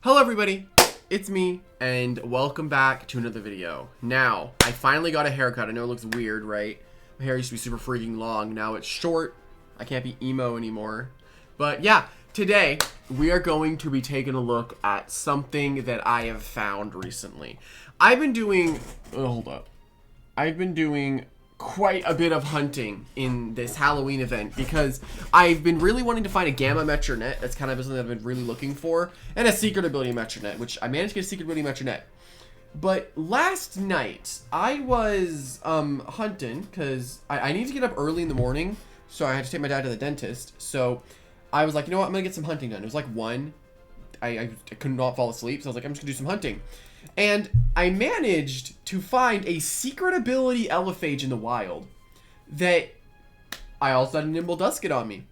Hello everybody, it's me, and welcome back to another video. Now, I finally got a haircut. I know it looks weird, right? My hair used to be super freaking long. Now it's short. I can't be emo anymore. But yeah, today we are going to be taking a look at something that I have found recently. I've been doing quite a bit of hunting in this Halloween event because I've been really wanting to find a gamma metronet. That's kind of something that I've been really looking for, and a secret ability metronet, which I managed to get a secret ability metronet. But last night I was hunting because I need to get up early in the morning, so I had to take my dad to the dentist. So I was like, you know what, I'm gonna get some hunting done. It was like 1. I could not fall asleep, so I was like, I'm just gonna do some hunting. And I managed to find a secret ability Elephage in the wild that I also had a Nimble Dusket on me.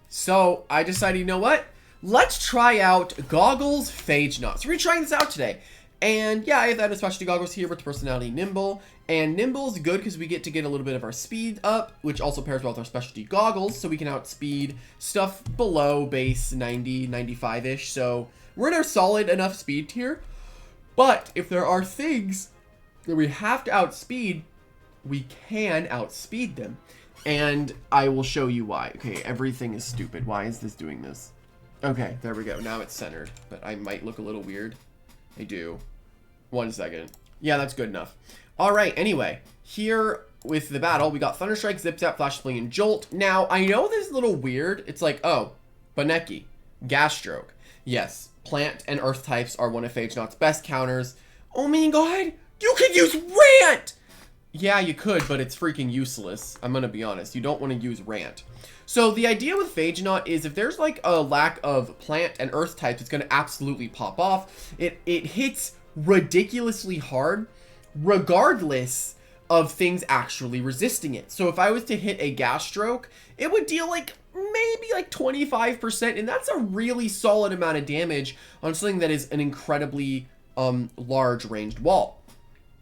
So I decided, you know what? Let's try out Goggles Phagenaut. So we're trying this out today. And yeah, I have added specialty goggles here with the personality Nimble. And Nimble is good because we get to get a little bit of our speed up, which also pairs well with our specialty goggles. So we can outspeed stuff below base 90, 95-ish. So we're in our solid enough speed tier. But if there are things that we have to outspeed, we can outspeed them. And I will show you why. Okay, everything is stupid. Why is this doing this? Okay, there we go. Now it's centered. But I might look a little weird. I do. 1 second. Yeah, that's good enough. Alright, anyway. Here with the battle, we got Thunder Strike, Zip Zap, Flash Fling, and Jolt. Now, I know this is a little weird. It's like, oh, Baneki, Gas Stroke. Yes. Plant and Earth types are one of Phagenaut's best counters. Oh my god, you could use Rant! Yeah, you could, but it's freaking useless. I'm gonna be honest. You don't want to use Rant. So the idea with Phagenaut is if there's like a lack of plant and earth types, it's gonna absolutely pop off. It hits ridiculously hard, regardless of things actually resisting it. So if I was to hit a gas stroke, it would deal like maybe like 25%, and that's a really solid amount of damage on something that is an incredibly large ranged wall.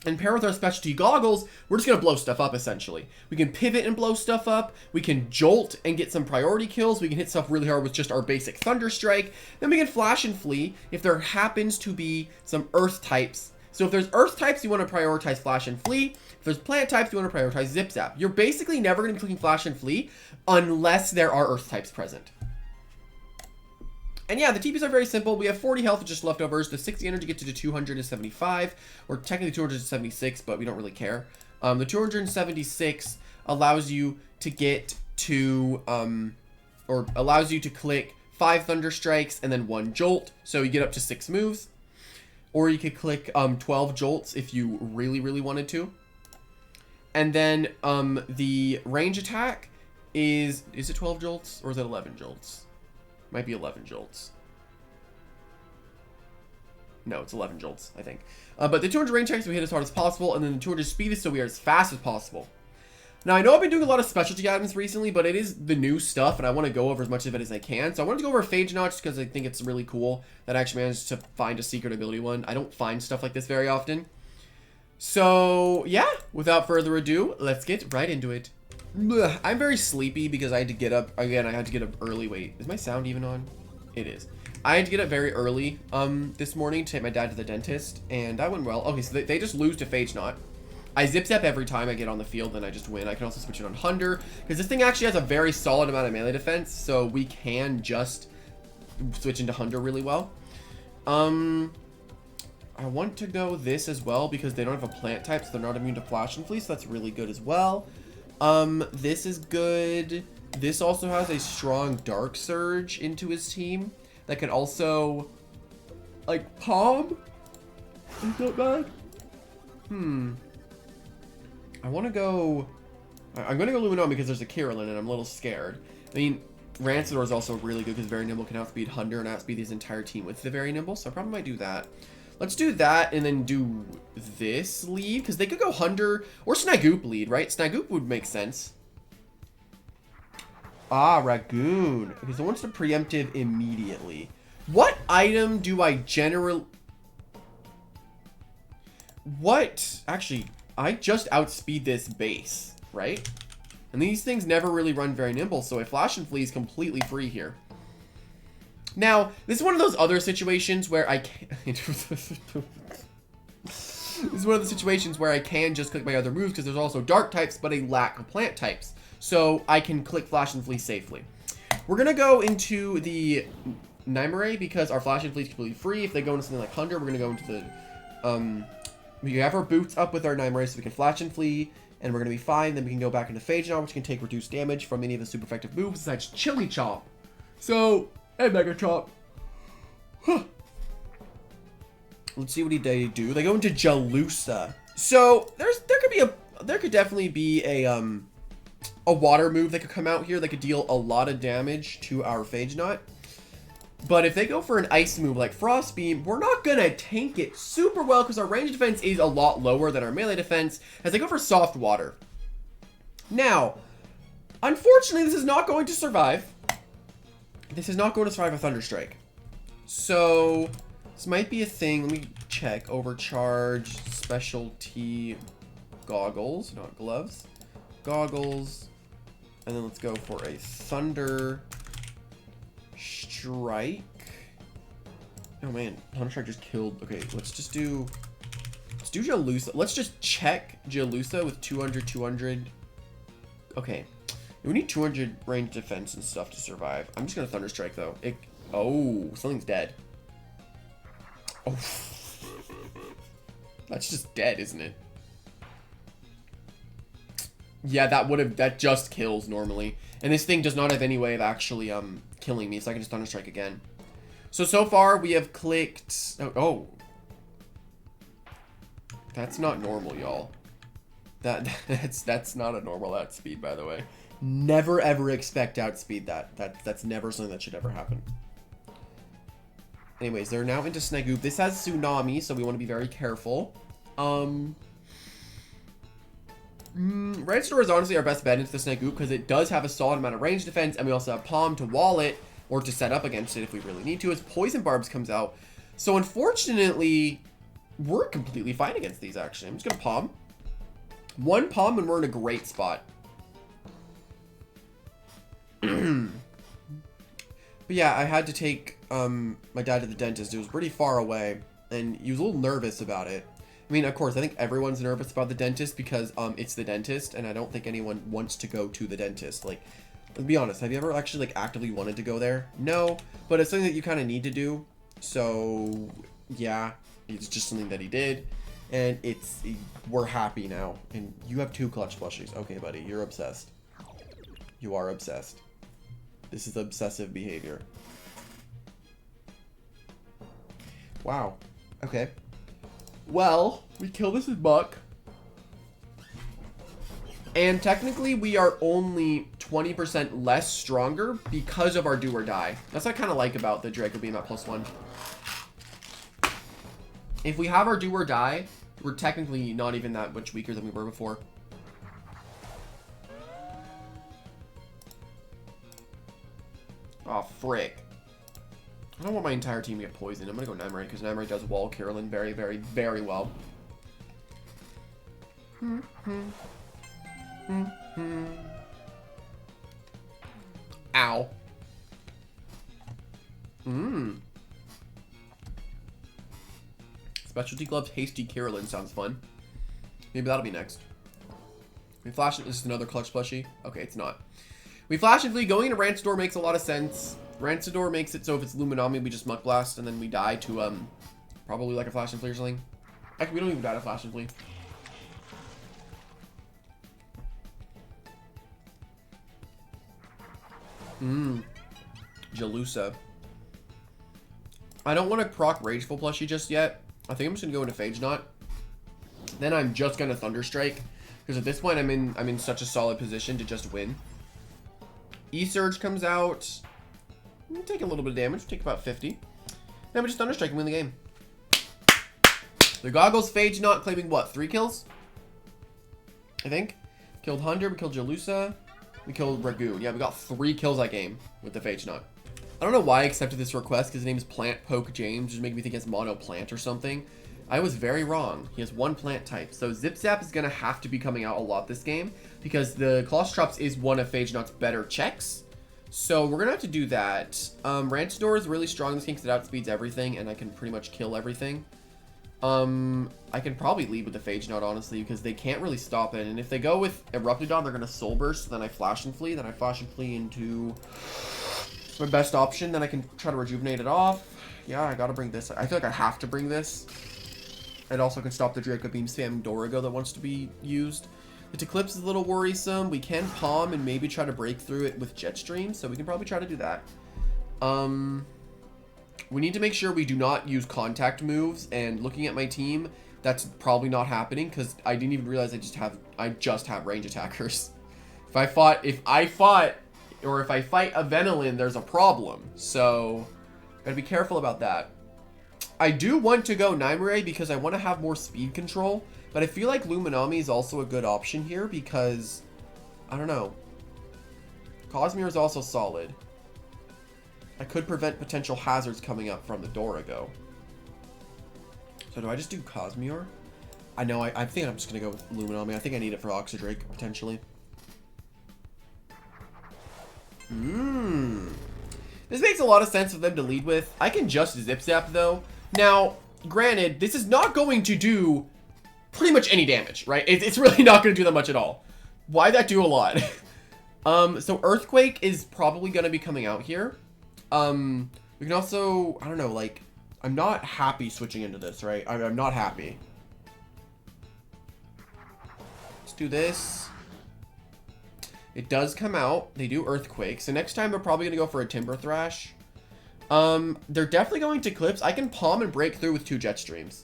And pair with our specialty goggles, we're just gonna blow stuff up essentially. We can pivot and blow stuff up, we can jolt and get some priority kills, we can hit stuff really hard with just our basic Thunder Strike, then we can flash and flee if there happens to be some earth types. So if there's earth types, you want to prioritize flash and flee. If there's plant types, you want to prioritize zip zap. You're basically never going to be clicking flash and flee unless there are earth types present. And yeah, the TPs are very simple. We have 40 health, just leftovers. The 60 energy gets you to 275, or technically 276, but we don't really care. The 276 allows you to get to, or allows you to click 5 Thunder Strikes and then 1 Jolt. So you get up to 6 moves. Or you could click 12 Jolts if you really, really wanted to. And then the range attack is it 12 Jolts or is it 11 Jolts? Might be 11 Jolts. No, it's 11 Jolts, I think. But the 200 range attack, so we hit as hard as possible, and then the 200 speed is so we are as fast as possible. Now, I know I've been doing a lot of specialty items recently, but it is the new stuff, and I want to go over as much of it as I can. So I wanted to go over Phagenaut just because I think it's really cool that I actually managed to find a secret ability one. I don't find stuff like this very often. So, yeah, without further ado, let's get right into it. Ugh, I'm very sleepy because I had to get up, again, I had to get up early. Wait, is my sound even on? It is. I had to get up very early this morning to take my dad to the dentist, and that went well. Okay, so they just lose to Phagenaut. I zip zap every time I get on the field, then I just win. I can also switch it on Hunter, because this thing actually has a very solid amount of melee defense, so we can just switch into Hunter really well. I want to go this as well, because they don't have a plant type, so they're not immune to Flash and Flee, so that's really good as well. This is good. This also has a strong Dark Surge into his team that can also, like, Palm? Is that bad? I want to go... I'm going to go Loomian because there's a Carolyn and I'm a little scared. I mean, Rancidor is also really good because Very Nimble can outspeed Hunter and outspeed his entire team with the Very Nimble, so I probably might do that. Let's do that and then do this lead, because they could go Hunter or Snaggoop lead, right? Snaggoop would make sense. Ah, Ragoon. Okay, so wants to preemptive immediately. What item do I generally... What? Actually... I just outspeed this base, right? And these things never really run very nimble, so a Flash and Flee is completely free here. Now, this is one of those other situations where I can't... This is one of the situations where I can just click my other moves because there's also dark types, but a lack of plant types. So I can click Flash and Flee safely. We're going to go into the Nymerae because our Flash and Flee is completely free. If they go into something like Hunter, we're going to go into the... we have our boots up with our Nymerae so we can Flash and Flee, and we're going to be fine. Then we can go back into Phagenaut, which can take reduced damage from any of the super effective moves besides Chili Chomp. So, hey, Mega Chomp. Huh. Let's see what they do. They go into Jalusa. So there could definitely be a water move that could come out here that could deal a lot of damage to our Phagenaut. But if they go for an ice move like Frost Beam, we're not gonna tank it super well because our range defense is a lot lower than our melee defense as they go for soft water. Now, unfortunately, this is not going to survive. This is not going to survive a Thunderstrike. So this might be a thing. Let me check. Overcharge, specialty goggles, not gloves. Goggles. And then let's go for a Thunder Strike. Oh man, Thunder Strike just killed. Okay, let's do Jalusa. Let's just check Jalusa with 200. Okay. We need 200 range defense and stuff to survive. I'm just gonna Thunder Strike though. Oh, something's dead. Oh, that's just dead, isn't it? Yeah, that just kills normally. And this thing does not have any way of actually killing me, so I can just Thunder Strike again. So far we have clicked. Oh, that's not normal, y'all. That's not a normal outspeed, by the way. Never ever expect outspeed that. That's never something that should ever happen. Anyways, they're now into Snagoop. This has Tsunami, so we want to be very careful. Ranstor is honestly our best bet into the Snagoop because it does have a solid amount of range defense, and we also have Palm to wall it or to set up against it if we really need to as Poison Barbs comes out. So unfortunately, we're completely fine against these actually. I'm just going to Palm. One Palm and we're in a great spot. But yeah, I had to take my dad to the dentist. It was pretty far away, and he was a little nervous about it. I mean, of course, I think everyone's nervous about the dentist because it's the dentist, and I don't think anyone wants to go to the dentist. Like, let's be honest, have you ever actually like actively wanted to go there? No, but it's something that you kind of need to do. So yeah, it's just something that he did, and we're happy now. And you have 2 clutch plushies. Okay, buddy, you're obsessed. You are obsessed. This is obsessive behavior. Wow. Okay. Well, we kill this with Buck. And technically, we are only 20% less stronger because of our do or die. That's what I kind of like about the Draco being at +1. If we have our do or die, we're technically not even that much weaker than we were before. Oh, frick. I don't want my entire team to get poisoned. I'm going to go Nymerae because Nymerae does wall Carolyn very, very, very well. Ow. Specialty Gloves, Hasty Carolyn sounds fun. Maybe that'll be next. We flash it. This is another clutch plushie. Okay, it's not. We flash and flee. Going into Rancidor makes a lot of sense. Rancidor makes it so if it's Luminami, we just Muck Blast and then we die to probably like a Flash and Flee or something. Actually, we don't even die to Flash and Flee. Jalusa. I don't want to proc Rageful plushie just yet. I think I'm just gonna go into Phagenaut. Then I'm just gonna Thunderstrike because at this point I'm in such a solid position to just win. E-Surge comes out. We'll take a little bit of damage. We'll take about 50. Then we just Thunderstrike and win the game. The Goggles Phagenaut claiming what? 3 kills? I think. Killed Hunter. We killed Jalusa. We killed Ragoon. Yeah, we got 3 kills that game with the Phagenaut. I don't know why I accepted this request because his name is Plantpoke James, just making me think he has mono plant or something. I was very wrong. He has 1 plant type. So Zip Zap is going to have to be coming out a lot this game because the Colossus Drops is one of Phagenaut's better checks. So we're gonna have to do that. Rancidor is really strong in this game because it outspeeds everything, and I can pretty much kill everything. I can probably lead with the Phagenaut, honestly, because they can't really stop it. And if they go with Eruptodon, they're gonna Soul Burst. Then I Flash and Flee. Then I Flash and Flee into my best option. Then I can try to rejuvenate it off. Yeah, I gotta bring this. I feel like I have to bring this. It also can stop the Draco Beam spamming Dorigo that wants to be used. The Eclipse is a little worrisome. We can Palm and maybe try to break through it with Jetstream, so we can probably try to do that. We need to make sure we do not use contact moves, and looking at my team, that's probably not happening because I didn't even realize I just have range attackers. If I fight a Venilin, there's a problem. So, gotta be careful about that. I do want to go Naimure because I want to have more speed control, but I feel like Luminami is also a good option here because, I don't know. Cosmere is also solid. I could prevent potential hazards coming up from the Dorigo. So do I just do Cosmere? I know, I think I'm just going to go with Luminami. I think I need it for Oxydrake, potentially. This makes a lot of sense for them to lead with. I can just Zip Zap, though. Now, granted, this is not going to do pretty much any damage, right? It's really not going to do that much at all. Why that do a lot? So Earthquake is probably going to be coming out here. We can also, I don't know, like, I'm not happy switching into this, right? I'm not happy. Let's do this. It does come out. They do Earthquake. So next time, they're probably going to go for a Timber Thrash. They're definitely going to Clips. I can Palm and break through with 2 Jetstreams.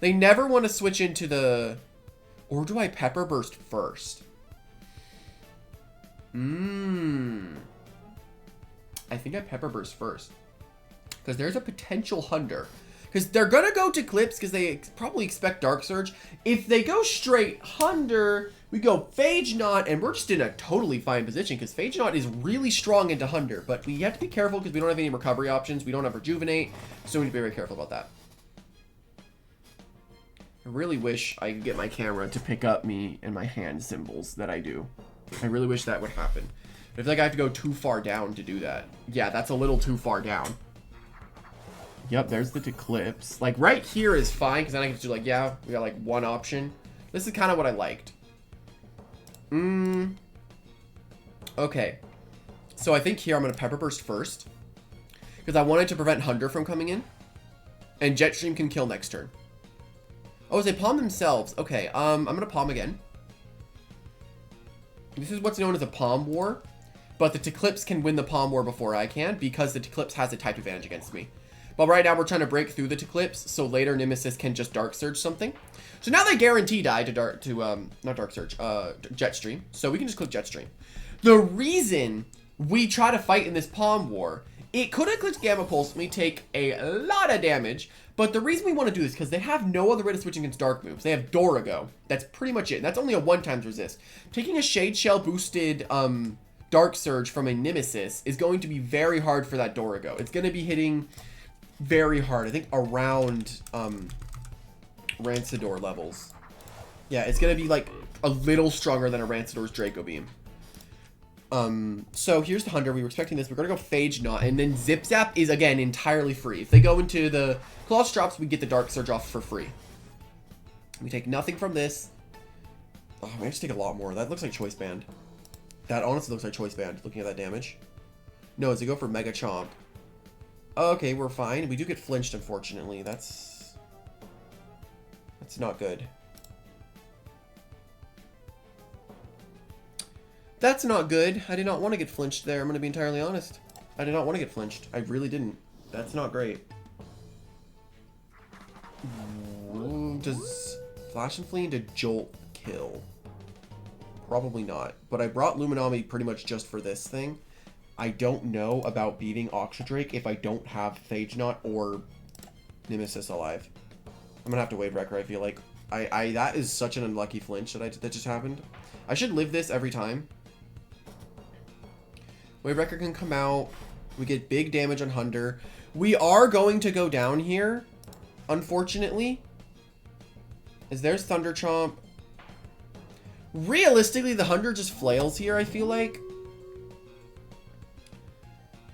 They never want to switch into the... Or do I Pepper Burst first? I think I Pepper Burst first. Because there's a potential Hunder. Because they're going to go to Clips because they probably expect Dark Surge. If they go straight Hunder, we go Phagenaut, and we're just in a totally fine position because Phagenaut is really strong into Hunder. But we have to be careful because we don't have any recovery options. We don't have Rejuvenate. So we need to be very careful about that. I really wish I could get my camera to pick up me and my hand symbols that I do. I really wish that would happen. But I feel like I have to go too far down to do that. Yeah, that's a little too far down. Yep, there's the Eclipse. Like, right here is fine, because then I can just do, like, yeah, we got, like, one option. This is kind of what I liked. Okay. So I think here I'm going to Pepper Burst first. Because I wanted to prevent Hunder from coming in. And Jetstream can kill next turn. Oh, they palm themselves. Okay, I'm going to palm again. This is what's known as a palm war. But the Eclipse can win the palm war before I can, because the Eclipse has a type advantage against me. But right now we're trying to break through the Eclipse, so later Nemesis can just Dark Surge something. So now they guarantee die to not Dark Surge, Jetstream. So we can just click Jetstream. The reason we try to fight in this Palm War, it could have clicked Gamma Pulse, we take a lot of damage, but the reason we want to do this because they have no other way to switch against Dark moves. They have Dorigo. That's pretty much it. That's only a 1x resist. Taking a Shade Shell boosted Dark Surge from a Nemesis is going to be very hard for that Dorigo. It's going to be hitting very hard. I think around Rancidor levels. Yeah, it's going to be like a little stronger than a Rancidor's Draco Beam. So here's the Hunter. We were expecting this. We're going to go Phagenaut, and then Zip Zap is, again, entirely free. If they go into the Claws drops, we get the Dark Surge off for free. We take nothing from this. Oh, we have to take a lot more. That looks like Choice Band. That honestly looks like Choice Band, looking at that damage. No, it's to go for Mega Chomp. Okay, we're fine. We do get flinched, unfortunately. That's not good. That's not good. I did not want to get flinched there. I'm going to be entirely honest. I did not want to get flinched. I really didn't. That's not great. Does Flash and Flee into Jolt kill? Probably not. But I brought Luminami pretty much just for this thing. I don't know about beating Oxydrake if I don't have Phagenaut or Nemesis alive. I'm gonna have to Wave Wrecker, I feel like. That is such an unlucky flinch that just happened. I should live this every time. Wave Wrecker can come out. We get big damage on Hunder. We are going to go down here, unfortunately. As there's Thunder Chomp. Realistically, the Hunder just flails here, I feel like.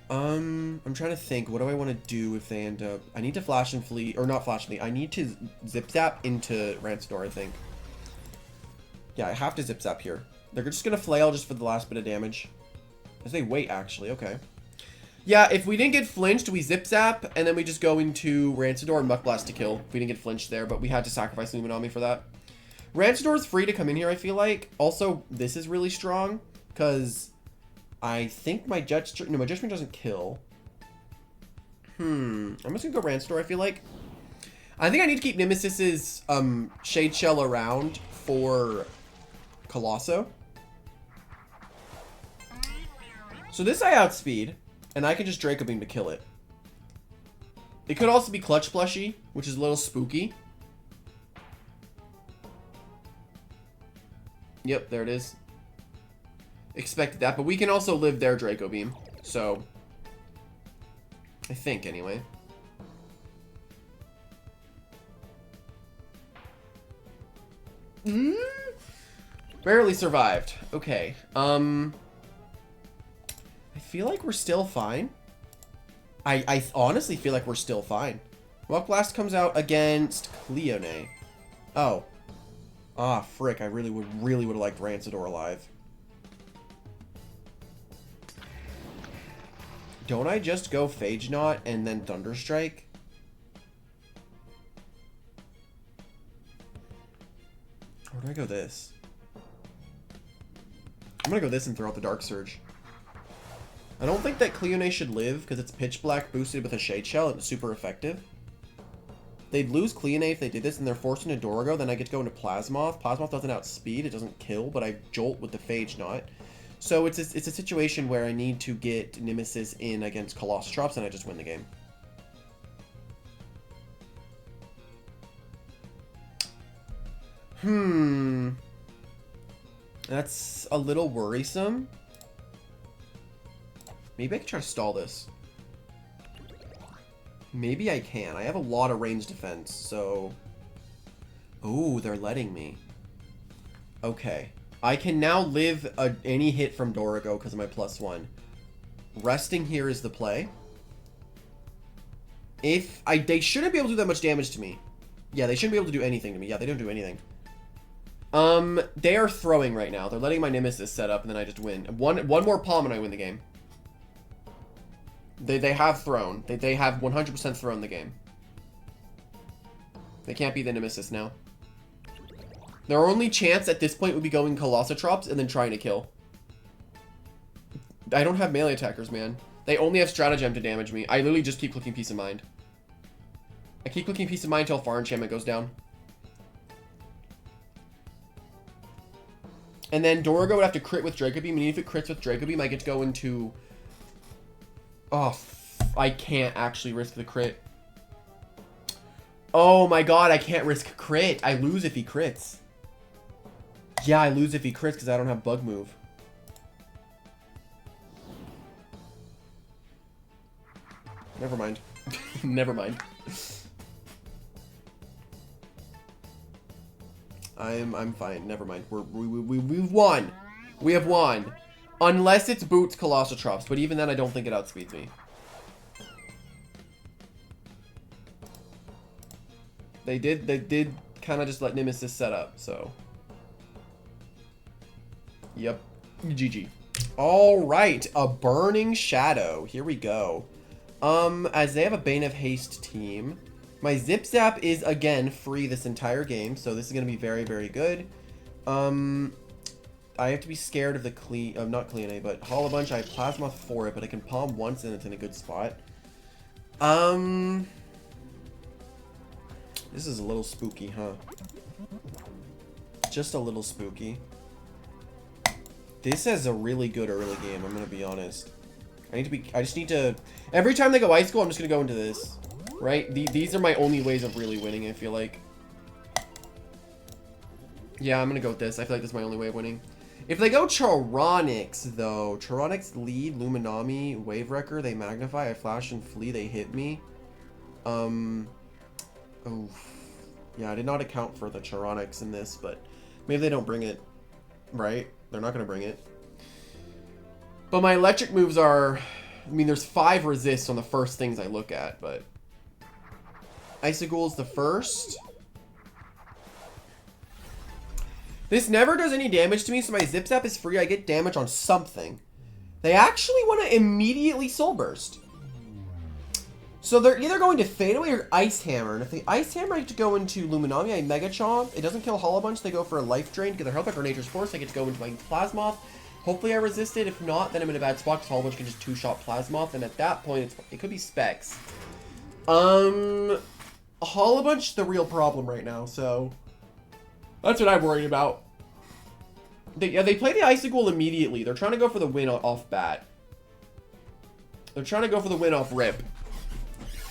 I'm trying to think. What do I want to do if they end up... I need to flash and flee. Or not flash and flee. I need to zip zap into Rancidor, I think. Yeah, I have to zip zap here. They're just going to flail just for the last bit of damage. As they wait, actually. Okay. Yeah, if we didn't get flinched, we zip zap. And then we just go into Rancidor and Muck Blast to kill. If we didn't get flinched there. But we had to sacrifice Loomian for that. Rancidor's free to come in here, I feel like. Also, this is really strong. Because... I think my Judgment... No, my Judgment doesn't kill. I'm just gonna go Rancidor, I feel like. I think I need to keep Nemesis's Shade Shell around for Colosso. So this I outspeed, and I can just Draco Beam to kill it. It could also be Clutch Plushie, which is a little spooky. Yep, there it is. Expected that, but we can also live their Draco Beam. So, I think anyway. Barely survived. Okay. I feel like we're still fine. I honestly feel like we're still fine. Muck Blast comes out against Cleone. Oh. Ah, frick. I really would have liked Rancidor alive. Don't I just go Phagenaut and then Thunderstrike? Or do I go this? I'm gonna go this and throw out the Dark Surge. I don't think that Cleone should live because it's Pitch Black boosted with a Shade Shell and it's super effective. They'd lose Cleone if they did this and they're forced into Dorigo, then I get to go into Plasmoth. Plasmoth doesn't outspeed, it doesn't kill, but I jolt with the Phagenaut. So it's a situation where I need to get Nemesis in against Colostrops and I just win the game. That's a little worrisome. Maybe I can try to stall this. Maybe I can. I have a lot of range defense, so... Ooh, they're letting me. Okay. I can now live any hit from Dorigo because of my +1. Resting here is the play. They shouldn't be able to do that much damage to me. Yeah, they shouldn't be able to do anything to me. Yeah, they don't do anything. They are throwing right now. They're letting my Nemesis set up and then I just win. One more palm and I win the game. They have thrown. They have 100% thrown the game. They can't be the Nemesis now. Their only chance at this point would be going Colossotrops and then trying to kill. I don't have melee attackers, man. They only have Stratagem to damage me. I literally just keep clicking Peace of Mind. I keep clicking Peace of Mind until Far Enchantment goes down. And then Dorigo would have to crit with Draco Beam, and even if it crits with Draco Beam, I get to go into... Oh, I can't actually risk the crit. Oh my god, I can't risk crit. I lose if he crits. Yeah, I lose if he crits because I don't have Bug Move. Never mind. Never mind. I'm fine. Never mind. We've won. We have won. Unless it's Boots Colossotrops, but even then I don't think it outspeeds me. They did kind of just let Nemesis set up, so. Yep. GG. Alright, a Burning Shadow. Here we go. As they have a Bane of Haste team, my Zip Zap is, again, free this entire game, so this is going to be very, very good. I have to be scared of the not Cleone, but Hollow Bunch. I have Plasmoth for it, but I can palm once and it's in a good spot. This is a little spooky, huh? Just a little spooky. This is a really good early game, I'm gonna be honest. I just need to... Every time they go Ice School, I'm just gonna go into this. Right? These are my only ways of really winning, I feel like. Yeah, I'm gonna go with this. I feel like this is my only way of winning. If they go Charonix, though, Charonix lead, Luminami, Wave Wrecker, they magnify, I flash and flee, they hit me. Oh, yeah, I did not account for the Charonix in this, but maybe they don't bring it, right? They're not gonna bring it. But my electric moves are I mean, there's 5 resists on the first things I look at, but... Icicle is the first. This never does any damage to me, so my Zip Zap is free. I get damage on something. They actually want to immediately Soul Burst. So they're either going to Fade Away or Ice Hammer. And if they Ice Hammer, I get to go into Luminami. I Mega Chomp. It doesn't kill Hollow Bunch. They go for a Life Drain to get their health back or Nature's Force. I get to go into my Plasmoth. Hopefully I resist it. If not, then I'm in a bad spot because Hollow Bunch can just 2-shot Plasmoth. And at that point, it could be Specs. Hollow Bunch, the real problem right now. So that's what I'm worried about. They play the Icicle immediately. They're trying to go for the win off bat. They're trying to go for the win off rip.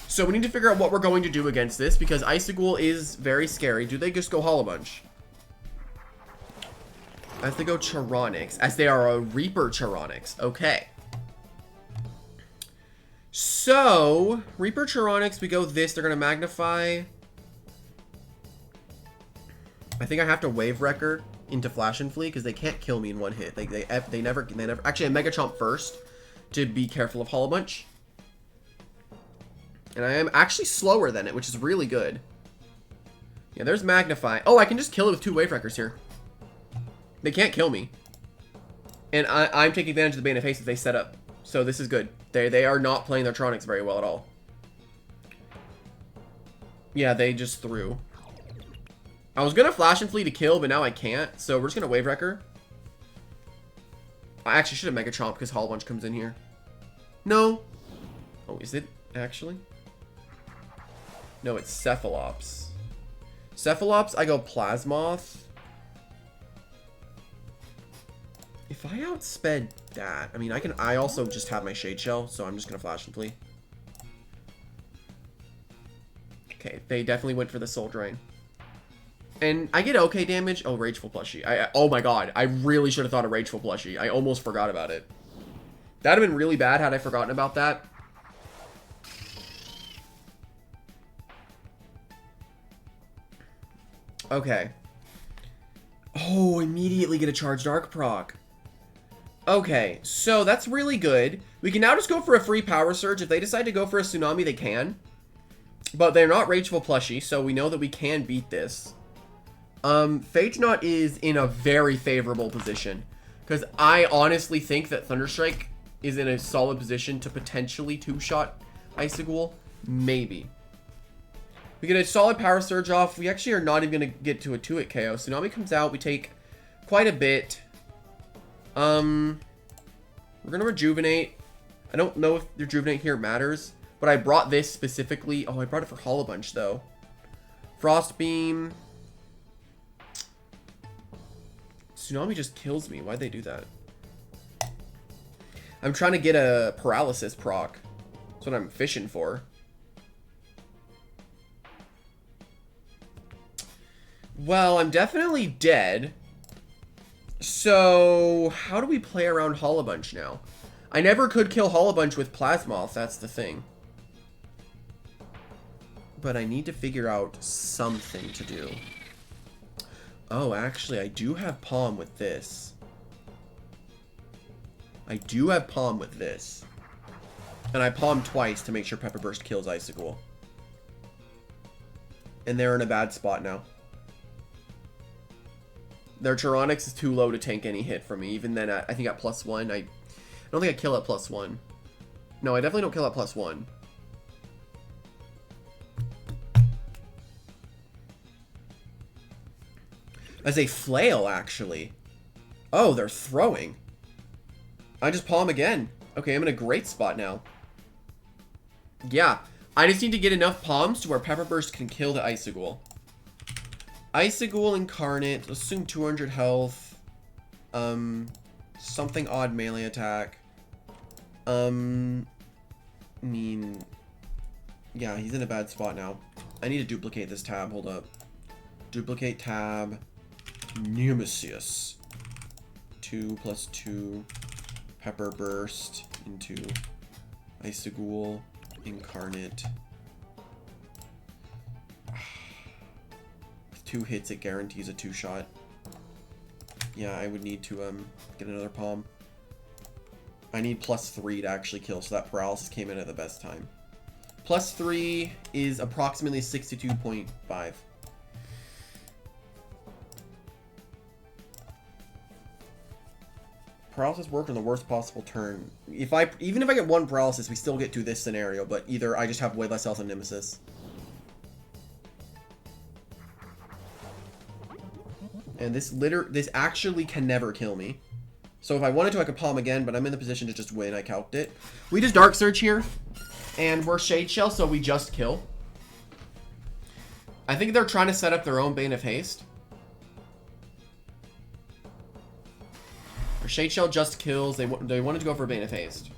So we need to figure out what we're going to do against this, because Icicle is very scary. Do they just go Hollow Bunch? As they go Charonix, as they are a Reaper Charonix. Okay. So, Reaper Charonix, we go this. They're going to Magnify. I think I have to Wave Wrecker into Flash and Flee, because they can't kill me in one hit. They never. Actually, I Mega Chomp first to be careful of Hollow Bunch. And I am actually slower than it, which is really good. Yeah, there's Magnify. Oh, I can just kill it with 2 Wave Wreckers here. They can't kill me. And I'm taking advantage of the Bane of Haste that they set up. So this is good. They are not playing their Tronics very well at all. Yeah, they just threw. I was going to Flash and Flee to kill, but now I can't. So we're just going to Wave Wrecker. I actually should have Mega Chomp because Hollow Bunch comes in here. No. Oh, is it actually? No, it's Cephalops. Cephalops, I go Plasmoth. If I outsped that, I mean, I also just have my Shade Shell, so I'm just going to Flash and Flee. Okay, they definitely went for the Soul Drain. And I get okay damage. Oh, Rageful Plushie. Oh my god, I really should have thought of Rageful Plushie. I almost forgot about it. That would have been really bad had I forgotten about that. Okay. Oh, immediately get a Charged Arc proc. Okay, so that's really good. We can now just go for a free Power Surge. If they decide to go for a Tsunami, they can. But they're not Rageful Plushie, so we know that we can beat this. Phagenaut is in a very favorable position. Because I honestly think that Thunderstrike is in a solid position to potentially 2-shot Icicle. Maybe. We get a solid Power Surge off. We actually are not even going to get to a 2-hit KO. Tsunami comes out. We take quite a bit. We're going to Rejuvenate. I don't know if Rejuvenate here matters. But I brought this specifically. Oh, I brought it for Hollow Bunch, though. Frost Beam. Tsunami just kills me. Why'd they do that? I'm trying to get a Paralysis proc. That's what I'm fishing for. Well, I'm definitely dead. So, how do we play around Hollow Bunch now? I never could kill Hollow Bunch with Plasmoth, that's the thing. But I need to figure out something to do. Oh, actually, I do have Palm with this. I do have Palm with this. And I Palm twice to make sure Pepper Burst kills Icicle. And they're in a bad spot now. Their Charonix is too low to tank any hit from me. Even then, I think at +1, I don't think I kill at +1. No, I definitely don't kill at +1. As a Flail, actually. Oh, they're throwing. I just Palm again. Okay, I'm in a great spot now. Yeah, I just need to get enough Palms to where Pepper Burst can kill the Icicle. Icicle Incarnate, let's assume 200 health. Something odd melee attack. I mean, yeah, he's in a bad spot now. I need to duplicate this tab, hold up. Duplicate tab. Nemesis. 2 + 2. Pepper Burst into Icicle Incarnate. 2 hits, it guarantees a 2-shot. Yeah, I would need to get another Palm. I need +3 to actually kill, so that paralysis came in at the best time. +3 is approximately 62.5. Paralysis worked on the worst possible turn. Even if I get 1 paralysis, we still get to this scenario, but either I just have way less health than Nemesis. And this actually can never kill me. So if I wanted to, I could palm again, but I'm in the position to just win. I calced it. We just Dark Surge here, and we're Shade Shell, so we just kill. I think they're trying to set up their own Bane of Haste. Or Shade Shell just kills. They wanted to go for Bane of Haste.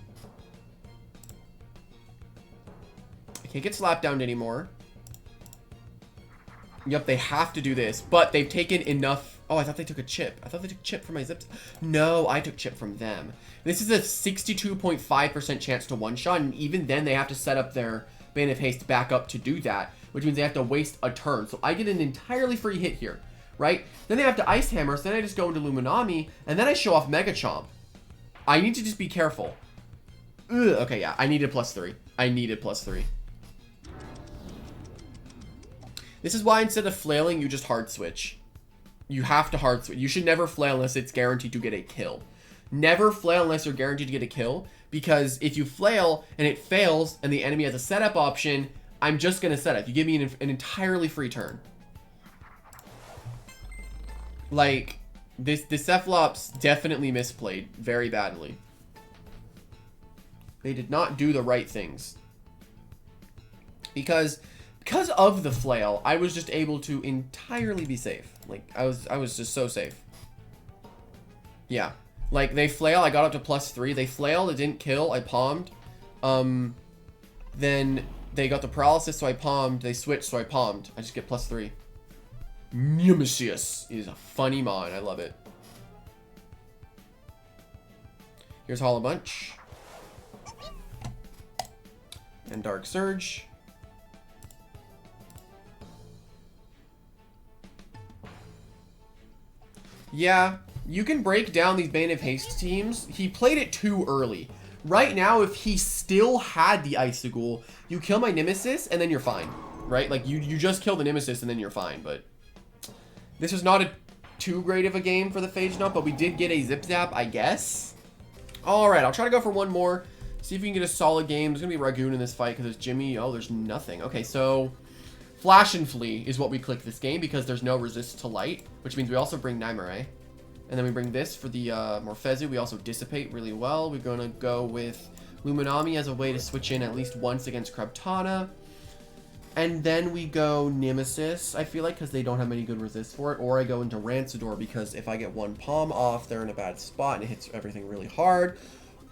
I can't get slapped down anymore. Yep, they have to do this, but they've taken enough. Oh, I thought they took a chip. I thought they took chip from my zips. No, I took chip from them. This is a 62.5% chance to one-shot, and even then they have to set up their Bane of Haste back up to do that, which means they have to waste a turn. So I get an entirely free hit here, right? Then they have to Ice Hammer, so then I just go into Luminami, and then I show off Mega Chomp. I need to just be careful. Ugh, okay, yeah, I needed +3. I needed +3. This is why instead of flailing, you just hard switch. You have to hard switch. You should never flail unless it's guaranteed to get a kill. Never flail unless you're guaranteed to get a kill, because if you flail and it fails and the enemy has a setup option, I'm just going to set up. You give me an entirely free turn. Like, the Cephalops definitely misplayed very badly. They did not do the right things. Because of the flail, I was just able to entirely be safe. Like, I was just so safe. Yeah. Like, they flail, I got up to +3. They flailed, it didn't kill, I palmed. Then they got the paralysis, so I palmed. They switched, so I palmed. I just get +3. Nemesis is a funny mod. I love it. Here's Hollow Bunch. And Dark Surge. Yeah, you can break down these Bane of Haste teams. He played it too early. Right now, if he still had the Icicle, you kill my Nemesis and then you're fine, right? Like, you just kill the Nemesis and then you're fine, but this was not too great of a game for the Phagenaut, but we did get a Zip Zap, I guess. All right, I'll try to go for one more. See if we can get a solid game. There's going to be Ragoon in this fight because there's Jimmy. Oh, there's nothing. Okay, so Flash and Flee is what we click this game because there's no resist to light, which means we also bring Nymare. And then we bring this for the Morphezu. We also Dissipate really well. We're going to go with Luminami as a way to switch in at least once against Krabtana. And then we go Nemesis, I feel like, because they don't have many good resists for it. Or I go into Rancidor because if I get one palm off, they're in a bad spot and it hits everything really hard.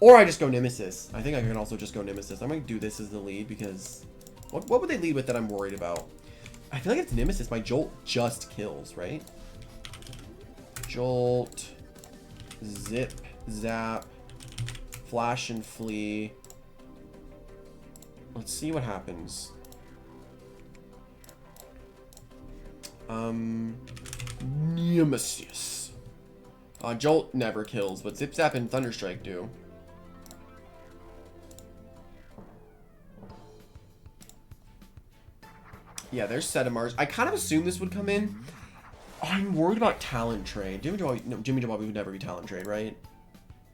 Or I just go Nemesis. I think I can also just go Nemesis. I'm going to do this as the lead because what would they lead with that I'm worried about? I feel like it's Nemesis. My Jolt just kills, right? Jolt, Zip, Zap, Flash and Flee. Let's see what happens. Nemesis. Jolt never kills, but Zip Zap and Thunderstrike do. Yeah, there's Sedimars. I kind of assumed this would come in. I'm worried about Talent Trade. Jimmy Joe Bobby would never be Talent Trade, right?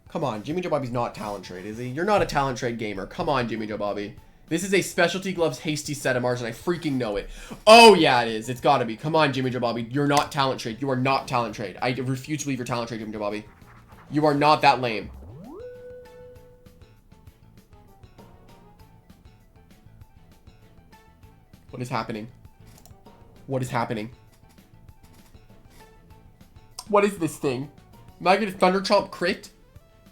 Come on, Jimmy Joe Bobby's not Talent Trade, is he? You're not a Talent Trade gamer. Come on, Jimmy Joe Bobby. This is a Specialty Gloves Hasty Sedimars, and I freaking know it. Oh, yeah, it is. It's gotta be. Come on, Jimmy Joe Bobby. You're not Talent Trade. You are not Talent Trade. I refuse to believe you're Talent Trade, Jimmy Joe Bobby. You are not that lame. What is happening? What is happening? What is this thing? Am I gonna Thunder Chomp crit?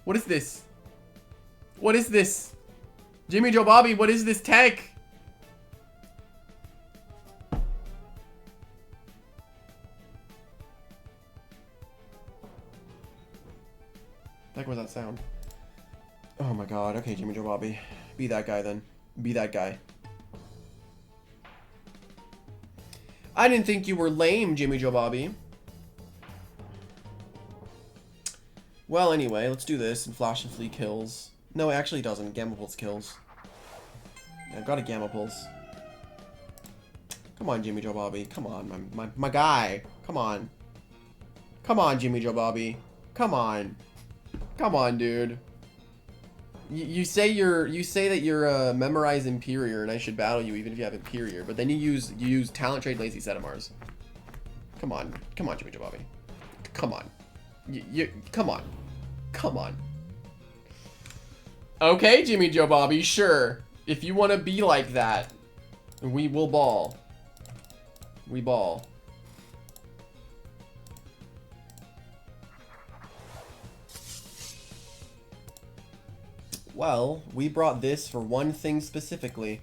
What is this? What is this? Jimmy Joe Bobby, what is this tech? Heck was that sound? Oh my god. Okay, Jimmy Joe Bobby. Be that guy then. Be that guy. I didn't think you were lame, Jimmy Joe Bobby. Well, anyway, let's do this. And Flash and Flee kills. No, it actually doesn't. Gamma Pulse kills. Yeah, I've got a Gamma Pulse. Come on, Jimmy Joe Bobby. Come on, my guy. Come on. Come on, Jimmy Joe Bobby. Come on. Come on, dude. You say that you're memorize Imperior and I should battle you even if you have Imperior, but then you use talent trade lazy Setamars. Come on, Jimmy Joe Bobby. Come on. Come on. Come on. Okay, Jimmy Joe Bobby, sure. If you want to be like that, we will ball. We ball. Well, we brought this for one thing specifically.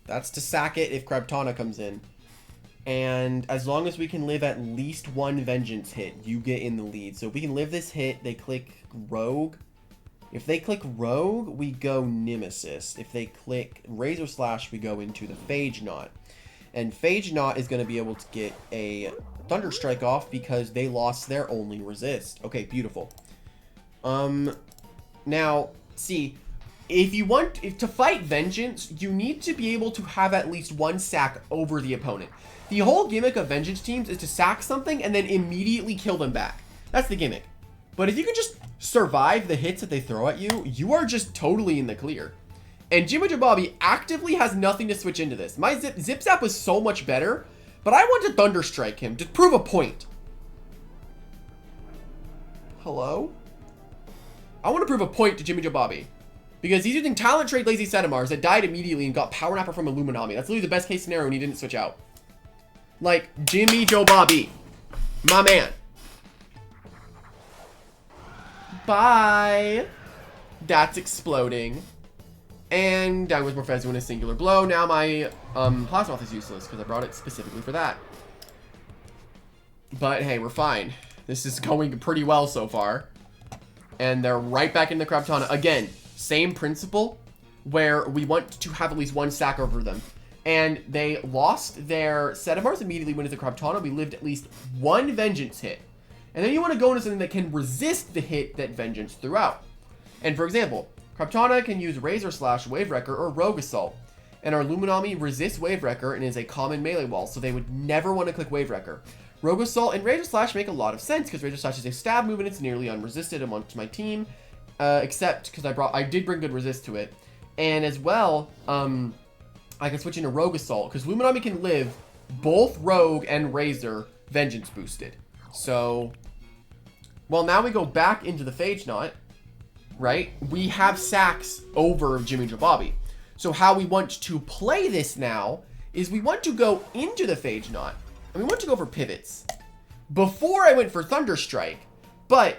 That's to sack it if Krabtana comes in. And as long as we can live at least one Vengeance hit, you get in the lead. So if we can live this hit, they click Rogue. If they click Rogue, we go Nemesis. If they click Razor Slash, we go into the Phagenaut. And Phagenaut is going to be able to get a Thunder Strike off because they lost their only resist. Okay, beautiful. Now, see, if you want to fight Vengeance, you need to be able to have at least one sack over the opponent. The whole gimmick of Vengeance teams is to sack something and then immediately kill them back. That's the gimmick. But if you can just survive the hits that they throw at you, you are just totally in the clear. And Jimmy Joe Bobby actively has nothing to switch into this. My Zip Zap was so much better, but I want to Thunder Strike him to prove a point. Hello? I want to prove a point to Jimmy Joe Bobby. Because he's using talent trade lazy Setamars that died immediately and got Power Napper from Illuminami. That's literally the best case scenario when he didn't switch out. Like, Jimmy Joe Bobby. My man. Bye. That's exploding. And down with Morphezu in a singular blow. Now my Plasmoth is useless because I brought it specifically for that. But hey, we're fine. This is going pretty well so far. And they're right back into Krabtana. Again, same principle where we want to have at least one stack over them. And they lost their Setamars immediately went into Krabtana. We lived at least one Vengeance hit. And then you want to go into something that can resist the hit that Vengeance threw out. And for example, Krabtana can use Razor Slash, Wave Wrecker, or Rogue Assault. And our Illuminami resists Wave Wrecker and is a common melee wall, so they would never want to click Wave Wrecker. Rogue Assault and Razor Slash make a lot of sense because Razor Slash is a stab move and it's nearly unresisted amongst my team. Except because I did bring good resist to it. And as well, I can switch into Rogue Assault because Illuminami can live both Rogue and Razor Vengeance boosted. So, well, now we go back into the Phagenaut, right? We have sacks over Jimmy Joe Bobby. So how we want to play this now is we want to go into the Phagenaut and we want to go for pivots. Before I went for Thunder Strike, but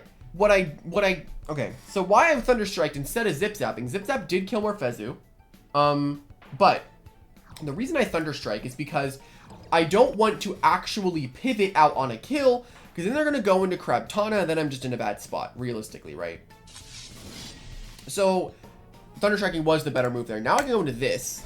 okay, so why I'm Thunder Striked instead of Zip Zapping? Zip Zap did kill Morphezu, but the reason I Thunder Strike is because I don't want to actually pivot out on a kill, because then they're going to go into Krabtana, and then I'm just in a bad spot, realistically, right? So, Thunder Striking was the better move there. Now I can go into this,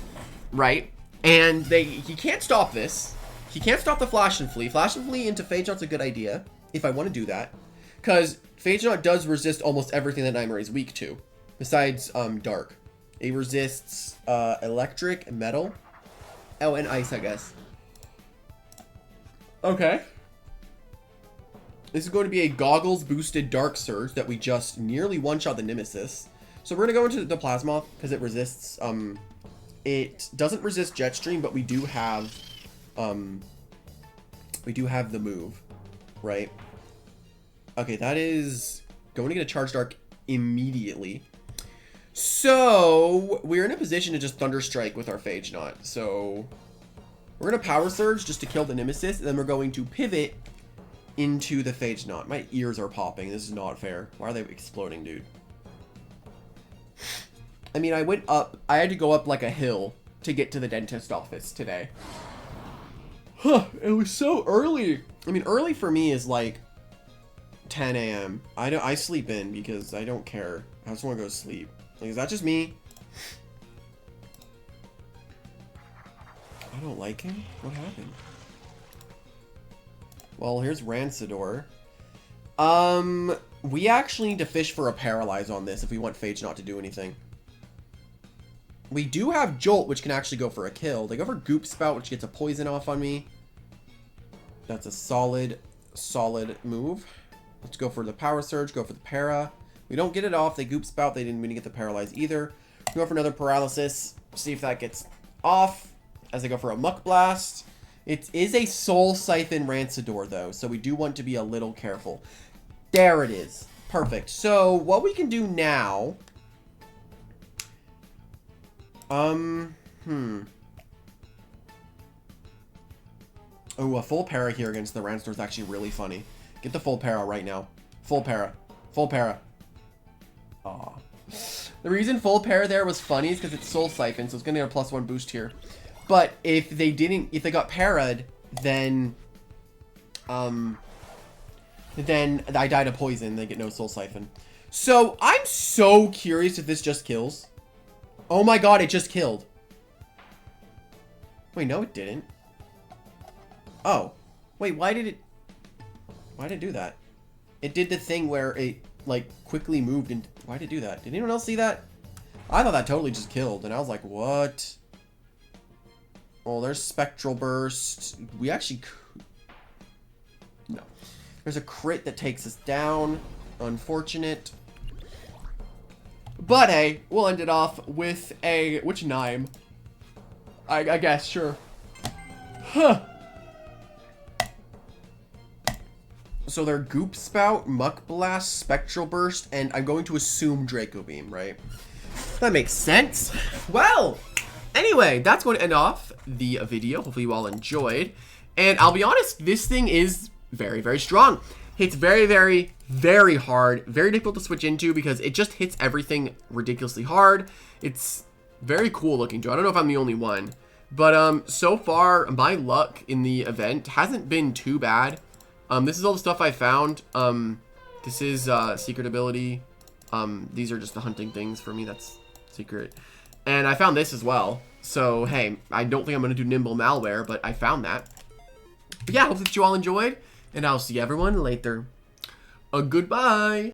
right? And he can't stop this. He can't stop the Flash and Flee. Flash and Flee into Phagenaut's a good idea, if I want to do that. Because Phagenaut does resist almost everything that Nightmare is weak to, besides Dark. It resists Electric, Metal, oh, and Ice, I guess. Okay. This is going to be a Goggles boosted Dark Surge that we just nearly one-shot the Nemesis. So we're going to go into the Plasmoth because it resists, it doesn't resist Jetstream, but we do have the move, right? Okay, that is going to get a Charge Dark immediately. So we're in a position to just Thunder Strike with our Phagenaut. So we're going to Power Surge just to kill the Nemesis, and then we're going to pivot into the Phagenaut. My ears are popping. This is not fair. Why are they exploding, dude? I mean, I had to go up like a hill to get to the dentist office today. Huh, it was so early. I mean, early for me is like 10 a.m. I sleep in because I don't care. I just want to go to sleep. Like, is that just me? I don't like him? What happened? Well, here's Rancidor. We actually need to fish for a paralyze on this if we want Phagenaut to do anything. We do have Jolt, which can actually go for a kill. They go for Goop Spout, which gets a poison off on me. That's a solid move. Let's go for the Power Surge, go for the Para. We don't get it off. They Goop Spout. They didn't mean to get the Paralyze either. Go for another Paralysis. See if that gets off as they go for a Muck Blast. It is a Soul Siphon Rancidor, though, so we do want to be a little careful. There it is. Perfect. So, what we can do now... Oh, a full para here against the Rancidor is actually really funny. Get the full para right now. Full para. Full para. Aw. The reason full para there was funny is because it's Soul Siphon, so it's going to get a +1 boost here. But if they got para'd, then I died of poison. They get no Soul Siphon. So I'm so curious if this just kills. Oh my god, it just killed. Wait, no, it didn't. Oh, wait, why did it do that? It did the thing where it like quickly moved and why did it do that? Did anyone else see that? I thought that totally just killed, and I was like, what? Oh, there's Spectral Burst. We actually... No. There's a crit that takes us down. Unfortunate. But hey, we'll end it off with a... Which Nime? I guess, sure. Huh. So they're Goop Spout, Muck Blast, Spectral Burst, and I'm going to assume Draco Beam, right? That makes sense. Well... Anyway, that's going to end off the video. Hopefully you all enjoyed. And I'll be honest, this thing is very, very strong. Hits very, very, very hard. Very difficult to switch into because it just hits everything ridiculously hard. It's very cool looking too. I don't know if I'm the only one. But so far, my luck in the event hasn't been too bad. This is all the stuff I found. This is secret ability. These are just the hunting things for me. That's secret. And I found this as well. So, hey, I don't think I'm going to do Nimble Malware, but I found that. But yeah, hope that you all enjoyed. And I'll see everyone later. Goodbye.